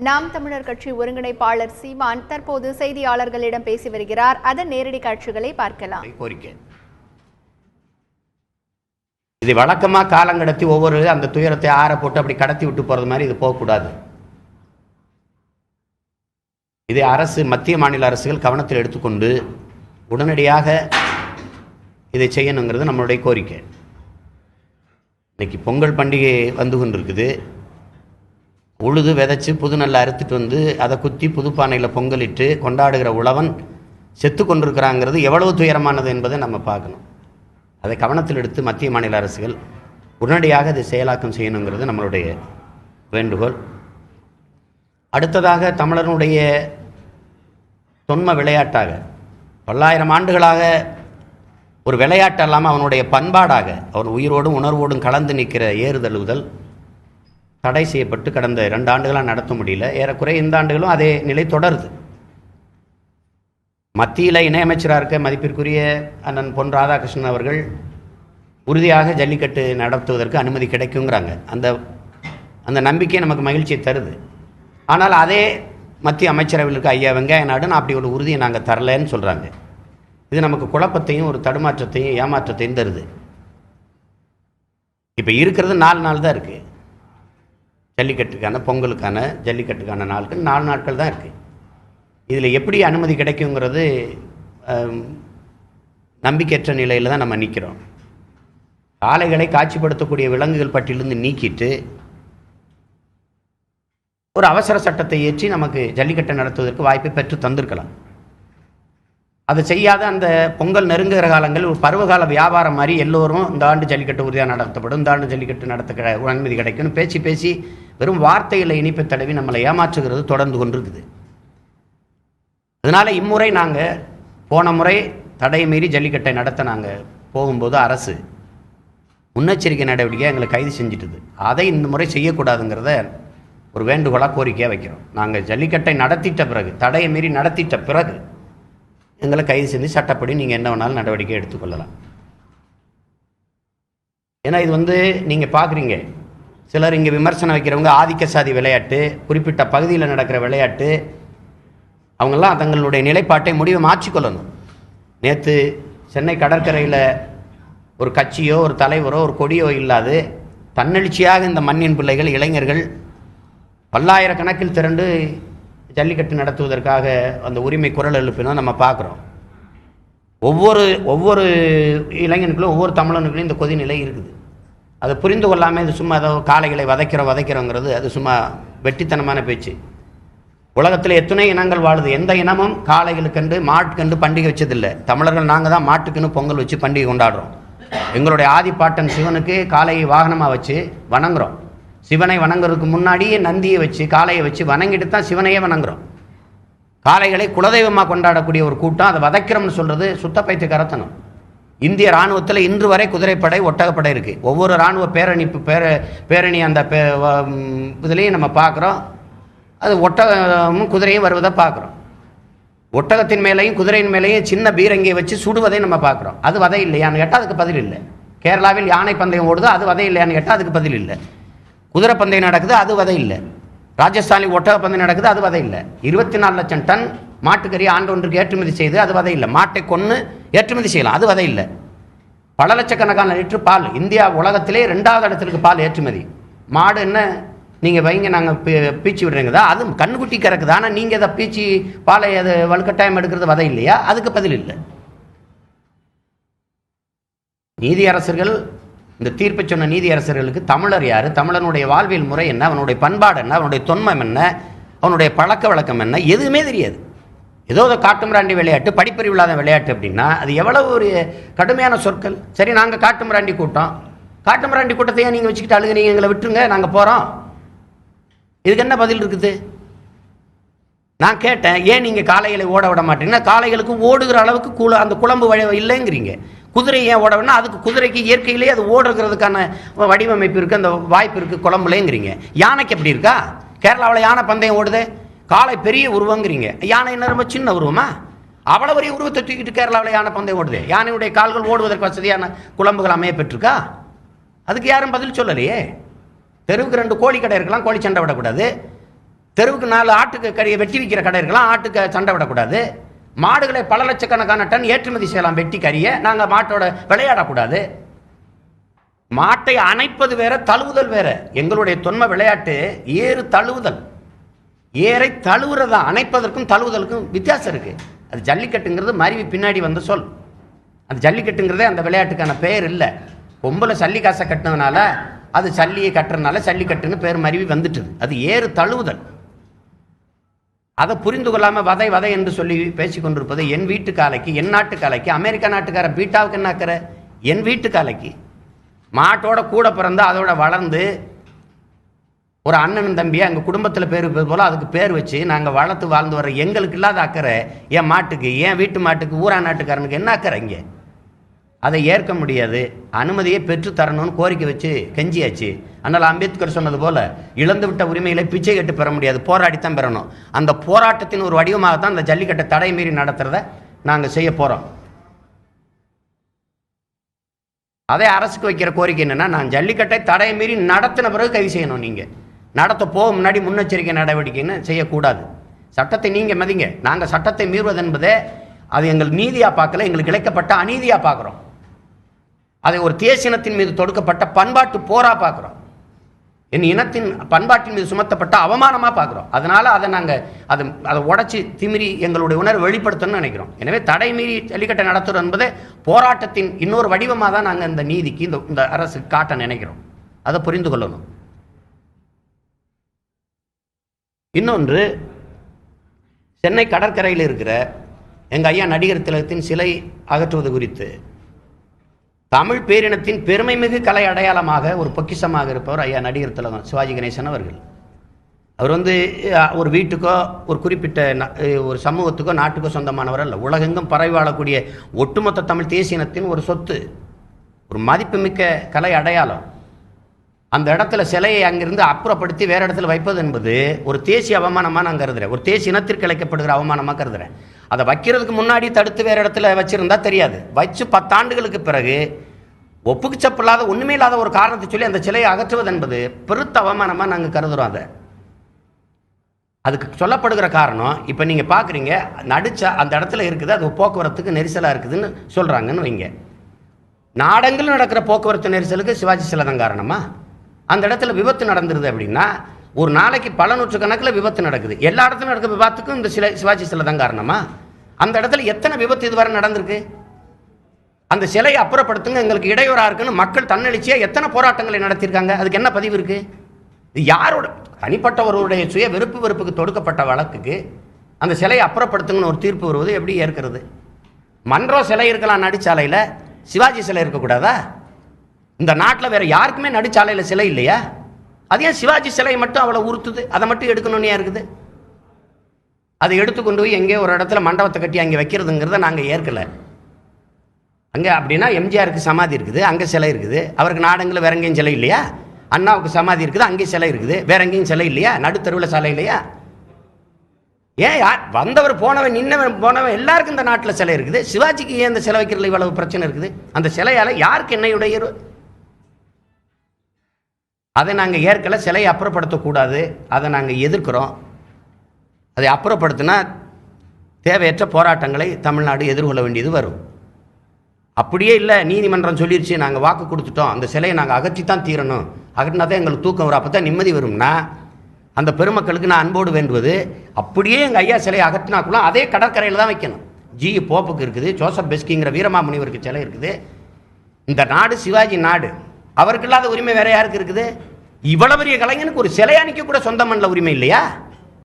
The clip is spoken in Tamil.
நாம் தமிழர் கட்சி ஒருங்கிணைப்பாளர் சீமான் தற்போது செய்தியாளர்களிடம் பேசி வருகிறார். அதன் நேரடி காட்சிகளை பார்க்கலாம். இது வழக்கமா காலம் கடத்தி ஒவ்வொரு அந்த துயரத்தை ஆற போட்டு அப்படி கடத்தி விட்டு போறது மாதிரி இது போகக்கூடாது. இதை அரசு, மத்திய மாநில அரசுகள் கவனத்தில் எடுத்துக்கொண்டு உடனடியாக இதை செய்யணுங்கிறது நம்மளுடைய கோரிக்கை. இன்னைக்கு பொங்கல் பண்டிகை வந்து கொண்டிருக்குது. உழுது விதைச்சி புது நெல்லை அறுத்துட்டு வந்து அதை குத்தி புதுப்பானையில் பொங்கலிட்டு கொண்டாடுகிற உழவன் செத்து கொண்டிருக்கிறாங்கிறது எவ்வளவு துயரமானது என்பதை நம்ம பார்க்கணும். அதை கவனத்தில் எடுத்து மத்திய மாநில அரசுகள் உடனடியாக அதை செயலாக்கம் செய்யணுங்கிறது நம்மளுடைய வேண்டுகோள். அடுத்ததாக, தமிழனுடைய தொன்ம விளையாட்டாக பல்லாயிரம் ஆண்டுகளாக ஒரு விளையாட்டு இல்லாமல் அவனுடைய பண்பாடாக அவன் உயிரோடும் உணர்வோடும் கலந்து நிற்கிற ஏறுதழுவுதல் தடை செய்யப்பட்டு கடந்த 2 ஆண்டுகளாக நடத்த முடியல. ஏறக்குறைய இந்த ஆண்டுகளும் அதே நிலை தொடருது. மத்தியில் இணையமைச்சராக இருக்க மதிப்பிற்குரிய அண்ணன் பொன் ராதாகிருஷ்ணன் அவர்கள் உறுதியாக ஜல்லிக்கட்டு நடத்துவதற்கு அனுமதி கிடைக்குங்கிறாங்க. அந்த நம்பிக்கை நமக்கு மகிழ்ச்சியை தருது. ஆனால் அதே மத்திய அமைச்சரவையில் இருக்க ஐயா வெங்கைய நாயுடு அப்படி ஒரு உறுதியை நாங்கள் தரலன்னு சொல்கிறாங்க. இது நமக்கு குழப்பத்தையும் ஒரு தடுமாற்றத்தையும் ஏமாற்றத்தையும் தருது. இப்போ இருக்கிறது 4 நாள் தான் இருக்குது. ஜல்லிக்கட்டுக்கான, பொங்கலுக்கான ஜல்லிக்கட்டுக்கான நாட்கள் 4 நாட்கள் தான் இருக்குது. இதில் எப்படி அனுமதி கிடைக்குங்கிறது நம்பிக்கையற்ற நிலையில் தான் நம்ம நிற்கிறோம். காளைகளை காட்சிப்படுத்தக்கூடிய விலங்குகள் பட்டியலிருந்து நீக்கிட்டு ஒரு அவசர சட்டத்தை ஏற்றி நமக்கு ஜல்லிக்கட்டை நடத்துவதற்கு வாய்ப்பை பெற்று தந்திருக்கலாம். அதை செய்யாத அந்த பொங்கல் நெருங்குகிற காலங்கள் ஒரு பருவகால வியாபாரம் மாதிரி எல்லோரும் இந்த ஆண்டு ஜல்லிக்கட்டு உறுதியாக நடத்தப்படும், இந்த ஆண்டு ஜல்லிக்கட்டு நடத்த அனுமதி கிடைக்கும்னு பேசி வெறும் வார்த்தையில் இனிப்பை தடவி நம்மளை ஏமாற்றுகிறது தொடர்ந்து கொண்டிருக்குது. அதனால் இம்முறை நாங்கள் போன முறை தடையை மீறி ஜல்லிக்கட்டை நடத்த நாங்கள் போகும்போது அரசு முன்னெச்சரிக்கை நடவடிக்கையாக எங்களை கைது செஞ்சிட்டுது. அதை இந்த முறை செய்யக்கூடாதுங்கிறத ஒரு வேண்டுகோளாக கோரிக்கையாக வைக்கிறோம். நாங்கள் ஜல்லிக்கட்டை நடத்திட்ட பிறகு, தடையை மீறி நடத்திட்ட பிறகு எங்களை கைது செஞ்சு சட்டப்படி நீங்கள் என்ன வேணாலும் நடவடிக்கை எடுத்துக்கொள்ளலாம். ஏன்னா இது நீங்கள் பார்க்குறீங்க, சிலர் இங்கே விமர்சனம் வைக்கிறவங்க ஆதிக்க சாதி விளையாட்டு, குறிப்பிட்ட பகுதியில் நடக்கிற விளையாட்டு, அவங்கெல்லாம் தங்களுடைய நிலைப்பாட்டை முடிவை மாற்றிக்கொள்ளணும். நேற்று சென்னை கடற்கரையில் ஒரு கட்சியோ ஒரு தலைவரோ ஒரு கொடியோ இல்லாது தன்னெழுச்சியாக இந்த மண்ணின் பிள்ளைகள், இளைஞர்கள் பல்லாயிரக்கணக்கில் திரண்டு ஜல்லிக்கட்டு நடத்துவதற்காக அந்த உரிமை குரல் எழுப்பினோம் நம்ம பார்க்குறோம். ஒவ்வொரு இளைஞனுக்குள்ளும், ஒவ்வொரு தமிழனுக்குள்ளும் இந்த கொதிநிலை இருக்குது. அதை புரிந்து கொள்ளாமல் இது சும்மா ஏதோ காளைகளை வதைக்கிறோங்கிறது அது சும்மா வெட்டித்தனமான பேச்சு. உலகத்தில் எத்தனை இனங்கள் வாழுது. எந்த இனமும் காளைகளுக்கென்று மாட்டுக்கென்று பண்டிகை வச்சதில்லை. தமிழர்கள் நாங்கள் தான் மாட்டுக்குன்னு பொங்கல் வச்சு பண்டிகை கொண்டாடுறோம். எங்களுடைய ஆதிப்பாட்டன் சிவனுக்கு காளையை வாகனமாக வச்சு வணங்குறோம். சிவனை வணங்குறதுக்கு முன்னாடியே நந்தியை வச்சு காளையை வச்சு வணங்கிட்டு தான் சிவனையே வணங்குறோம். காளைகளை குலதெய்வமாக கொண்டாடக்கூடிய ஒரு கூட்டம் அதை வதைக்கிறோம்னு சொல்கிறது சுத்தப்பைத்து கரத்தனம். இந்திய இராணுவத்தில் இன்று வரை குதிரைப்படை, ஒட்டகப்படை இருக்குது. ஒவ்வொரு இராணுவ பேரணி அந்த இதுலேயும் நம்ம பார்க்குறோம். அது ஒட்டகமும் குதிரையும் வருவதை பார்க்குறோம். ஒட்டகத்தின் மேலேயும் குதிரையின் மேலேயும் சின்ன பீரங்கியை வச்சு சுடுவதை நம்ம பார்க்குறோம். அது வதை இல்லையான்னு கேட்டால் அதுக்கு பதில் இல்லை. கேரளாவில் யானை பந்தயம் ஓடுது, அது வதை இல்லையான்னு கேட்டால் அதுக்கு பதில் இல்லை. குதிரை பந்தயம் நடக்குது, அது வதை இல்லை. ராஜஸ்தானில் ஒட்டக பந்தயம் நடக்குது, அது வதை இல்லை. 24 லட்சம் டன் மாட்டுக்கறி ஆண்டொன்றுக்கு ஏற்றுமதி செய்து, அது வதை இல்லை. மாட்டை கொன்று ஏற்றுமதி செய்யலாம், அது வதை இல்லை. பல லட்சக்கணக்கான லிட்டர் பால், இந்தியா உலகத்திலே 2வது இடத்திற்கு பால் ஏற்றுமதி. மாடு என்ன நீங்கள் வைங்க, நாங்கள் பீச்சி விடுறீங்கதா, அது கண்ணுக்குட்டி கறக்குது. ஆனால் நீங்கள் அதை பீச்சி பாலை அது வலுக்கட்டாயம் எடுக்கிறது வதை இல்லையா? அதுக்கு பதில் இல்லை. நீதியரசர்கள், இந்த தீர்ப்பை சொன்ன நீதியரசர்களுக்கு தமிழர் யார், தமிழனுடைய வாழ்வியல் முறை என்ன, அவனுடைய பண்பாடு என்ன, அவனுடைய தொன்மம் என்ன, அவனுடைய பழக்க வழக்கம் என்ன, எதுவுமே தெரியாது. ஏதோ காட்டுமிராண்டி விளையாட்டு, படிப்பறிவு இல்லாத விளையாட்டு அப்படின்னா அது எவ்வளவு ஒரு கடுமையான சொற்கள். சரி, நாங்கள் காட்டுமிராண்டி கூட்டத்தையே நீங்கள் வச்சுக்கிட்டு அழுகுறீங்க, எங்களை விட்டுருங்க, நாங்கள் போகிறோம். இதுக்கு என்ன பதில் இருக்குது? நான் கேட்டேன், ஏன் நீங்கள் காளைகளை ஓட விட மாட்டீங்கன்னா, காளைகளுக்கு ஓடுகிற அளவுக்கு அந்த குழம்பு இல்லைங்கிறீங்க. குதிரை ஏன் ஓட வேணா, அதுக்கு குதிரைக்கு இயற்கையிலேயே அது ஓடுறதுக்கான வடிவமைப்பு இருக்குது, அந்த வாய்ப்பு இருக்குது குழம்புலேங்கிறீங்க. யானைக்கு எப்படி இருக்கா? கேரளாவில் யானை பந்தயம் ஓடுது, காளை பெரிய உருவங்கிறீங்க, யானை என்ன ரொம்ப சின்ன உருவமா? அவ்வளோ பெரிய உருவத்தை தூக்கிட்டு கேரளாவில் யானை பந்தயம் ஓடுது. யானையுடைய கால்கள் ஓடுவதற்கு வசதியான குழம்புகள் அமைய பெற்றிருக்கா? அதுக்கு யாரும் பதில் சொல்லலையே. தெருவுக்கு 2 கோழி கடை இருக்கலாம், கோழி சண்டை விடக்கூடாது. தெருவுக்கு 4 ஆட்டுக்கு கறியை வெட்டி விற்கிற கடை இருக்கலாம், ஆட்டுக்கு சண்டை விடக்கூடாது. மாடுகளை பல லட்சக்கணக்கான டன் ஏற்றுமதி செய்யலாம் வெட்டி கறியை, நாங்கள் மாட்டோட விளையாடக்கூடாது. மாட்டை அணைப்பது வேற, தழுவுதல் வேற. எங்களுடைய தொன்ம விளையாட்டு ஏறு தழுவுதல். ஏரை தழுவுறதா, அணைப்பதற்கும் தழுவுதலுக்கும் வித்தியாசம் இருக்கு. அது ஜல்லிக்கட்டுங்கிறது மருவி பின்னாடி வந்த சொல். அது ஜல்லிக்கட்டுங்கிறதே அந்த விளையாட்டுக்கான பெயர் இல்லை. பொம்பளை சல்லி காசை கட்டினதுனால அது சல்லியை கட்டுறதுனால ஜல்லிக்கட்டுன்னு பேர் மருவி வந்துட்டுது. அது ஏறு தழுவுதல். அதை புரிந்து கொள்ளாமல் வதை வதை என்று சொல்லி பேசி கொண்டிருப்பது என் வீட்டு காலைக்கு, என் நாட்டு காலைக்கு. அமெரிக்கா நாட்டுக்கார பீட்டாவுக்கு என்ன அக்கறை? என் வீட்டு காலைக்கு. மாட்டோட கூட பிறந்து அதோட வளர்ந்து ஒரு அண்ணன் தம்பியை அங்கே குடும்பத்தில் பேர் போல அதுக்கு பேர் வச்சு நாங்கள் வளர்த்து வாழ்ந்து வர எங்களுக்கு இல்லாத அக்கறை என் மாட்டுக்கு, என் வீட்டு மாட்டுக்கு, ஊரா நாட்டுக்காரனுக்கு என்ன அக்கறை இங்கே? அதை ஏற்க முடியாது. அனுமதியை பெற்று தரணும்னு கோரிக்கை வச்சு கெஞ்சியாச்சு. அதனால் அம்பேத்கர் சொன்னது போல இழந்து விட்ட உரிமைகளை பிச்சை கட்டு பெற முடியாது, போராடித்தான் பெறணும். அந்த போராட்டத்தின் ஒரு வடிவமாகத்தான் அந்த ஜல்லிக்கட்டை தடை மீறி நடத்துறத நாங்கள் செய்ய போகிறோம். அதே அரசுக்கு வைக்கிற கோரிக்கை என்னன்னா, நான் ஜல்லிக்கட்டை தடை மீறி நடத்தின பிறகு கைது செய்யணும். நீங்கள் நடத்த போக முன்னாடி முன்னெச்சரிக்கை நடவடிக்கைன்னு செய்யக்கூடாது. சட்டத்தை நீங்கள் மதிங்க. நாங்கள் சட்டத்தை மீறுவது என்பதே அது எங்கள் நீதியாக பார்க்கல, எங்களுக்கு இழைக்கப்பட்ட அநீதியாக பார்க்குறோம். அதை ஒரு தேசியத்தின் மீது தொடுக்கப்பட்ட பண்பாட்டு போரா பார்க்குறோம். என் இனத்தின் பண்பாட்டின் மீது சுமத்தப்பட்ட அவமானமாக பார்க்குறோம். அதனால் அதை நாங்கள் அதை உடச்சி திமிரி எங்களுடைய உணர்வை வெளிப்படுத்தணும்னு நினைக்கிறோம். எனவே தடை மீறி ஜல்லிக்கட்டை நடத்துறது என்பதே போராட்டத்தின் இன்னொரு வடிவமாக தான் நாங்கள் இந்த நீதிக்கு இந்த அரசு காட்ட நினைக்கிறோம். அதை புரிந்து கொள்ளணும். இன்னொன்று, சென்னை கடற்கரையில் இருக்கிற எங்கள் ஐயா நடிகர் திலகத்தின் சிலை அகற்றுவது குறித்து தமிழ் பேரினத்தின் பெருமை மிகு கலை அடையாளமாக ஒரு பொக்கிஷமாக இருப்பவர் ஐயா நடிகர் திலகம் சிவாஜி கணேசன் அவர்கள். அவர் ஒரு வீட்டுக்கோ ஒரு குறிப்பிட்ட ஒரு சமூகத்துக்கோ நாட்டுக்கோ சொந்தமானவர் அல்ல. உலகெங்கும் பரவி வாழக்கூடிய ஒட்டுமொத்த தமிழ் தேசியத்தின் ஒரு சொத்து, ஒரு மதிப்புமிக்க கலை அடையாளம். அந்த இடத்துல சிலையை அங்கிருந்து அப்புறப்படுத்தி வேற இடத்துல வைப்பது என்பது ஒரு தேசிய அவமானமாக நான் கருதுறேன். ஒரு தேசிய இனத்திற்கு அழைக்கப்படுகிற அவமானமாக கருதுறேன். அதை வைக்கிறதுக்கு முன்னாடி தடுத்து வேற இடத்துல வச்சிருந்தா தெரியாது. வச்சு 10 ஆண்டுகளுக்கு பிறகு ஒப்புக்கு சப்பில்லாத ஒண்ணுமே இல்லாத ஒரு காரணத்தை சொல்லி அந்த சிலையை அகற்றுவது என்பது பெருத்த அவமானமாக நாங்கள் கருதுறோம். அதுக்கு சொல்லப்படுகிற காரணம், இப்போ நீங்கள் பார்க்குறீங்க, நடிச்சா அந்த இடத்துல இருக்குது, அது போக்குவரத்துக்கு நெரிசலாக இருக்குதுன்னு சொல்கிறாங்கன்னு வைங்க. நாடெங்கிலும் நடக்கிற போக்குவரத்து நெரிசலுக்கு சிவாஜி சிலை தான் காரணமா? அந்த இடத்துல விபத்து நடந்துருது அப்படின்னா ஒரு நாளைக்கு பல நூற்றுக்கணக்கில் விபத்து நடக்குது. எல்லா இடத்துலையும் நடக்கிற விபத்துக்கும் இந்த சிவாஜி சிலை தான் காரணமா? அந்த இடத்துல எத்தனை விபத்து இதுவரை நடந்திருக்கு? அந்த சிலையை அப்புறப்படுத்துங்க, எங்களுக்கு இடையூறாக இருக்குன்னு மக்கள் தன்னெழுச்சியாக எத்தனை போராட்டங்களை நடத்தியிருக்காங்க. அதுக்கு என்ன பதிவு இருக்கு? இது யாரோட தனிப்பட்டவருடைய சுய வெறுப்புக்கு தொடுக்கப்பட்ட வழக்குக்கு அந்த சிலையை அப்புறப்படுத்துங்கன்னு ஒரு தீர்ப்பு வருவது எப்படி ஏற்கிறது? மன்றோ சிலை இருக்கலாம் நடிச்சாலையில், சிவாஜி சிலை இருக்கக்கூடாதா? இந்த நாட்டில் வேற யாருக்குமே நடிச்சாலையில் சிலை இல்லையா? அது ஏன் சிவாஜி சிலையை மட்டும் அவ்வளோ உறுத்துது? அதை மட்டும் எடுக்கணும்னு இருக்குது. அதை எடுத்துக்கொண்டு போய் எங்கேயோ ஒரு இடத்துல மண்டபத்தை கட்டி அங்கே வைக்கிறதுங்கிறத நாங்கள் ஏற்கலை. அங்கே அப்படின்னா எம்ஜிஆருக்கு சமாதி இருக்குது, அங்கே சிலை இருக்குது. அவருக்கு நாடங்களில் வேற எங்கேயும் சிலை இல்லையா? அண்ணாவுக்கு சமாதி இருக்குது, அங்கேயும் சிலை இருக்குது. வேற எங்கேயும் சிலை இல்லையா? நடுத்தருவில் சிலை இல்லையா? ஏன் யார் வந்தவர் போனவன் நின்னவன் போனவன் எல்லாருக்கும் இந்த நாட்டில் சிலை இருக்குது. சிவாஜிக்கு ஏன் இந்த சிலை வைக்கிறதுல இவ்வளவு பிரச்சனை இருக்குது? அந்த சிலையால் யாருக்கு என்ன உடையரு? அதை நாங்கள் ஏற்கலை. சிலையை அப்புறப்படுத்தக்கூடாது, அதை நாங்கள் எதிர்க்கிறோம். அதை அப்புறப்படுத்தினா தேவையற்ற போராட்டங்களை தமிழ்நாடு எதிர்கொள்ள வேண்டியது வரும். அப்படியே இல்லை, நீதிமன்றம் சொல்லிடுச்சு, நாங்கள் வாக்கு கொடுத்துட்டோம், அந்த சிலையை நாங்கள் அகற்றித்தான் தீரணும், அகற்றினா தான் எங்களுக்கு தூக்கம் வரும், அப்போ தான் நிம்மதி வரும்னா அந்த பெருமக்களுக்கு நான் அன்போடு வேண்டுவது, அப்படியே எங்கள் ஐயா சிலையை அகற்றினாக்குள்ள அதே கடற்கரையில் தான் வைக்கணும். ஜி போப்புக்கு இருக்குது, ஜோசப் பெஸ்கிங்கிற வீரமாமுனிவருக்கு சிலை இருக்குது. இந்த நாடு சிவாஜி நாடு. அவருக்கு இல்லாத உரிமை வேற யாருக்கு இருக்குது? இவ்வளவு பெரிய கலைஞனுக்கு ஒரு சிலையா நிற்க கூட சொந்த மண்ணில் உரிமை இல்லையா?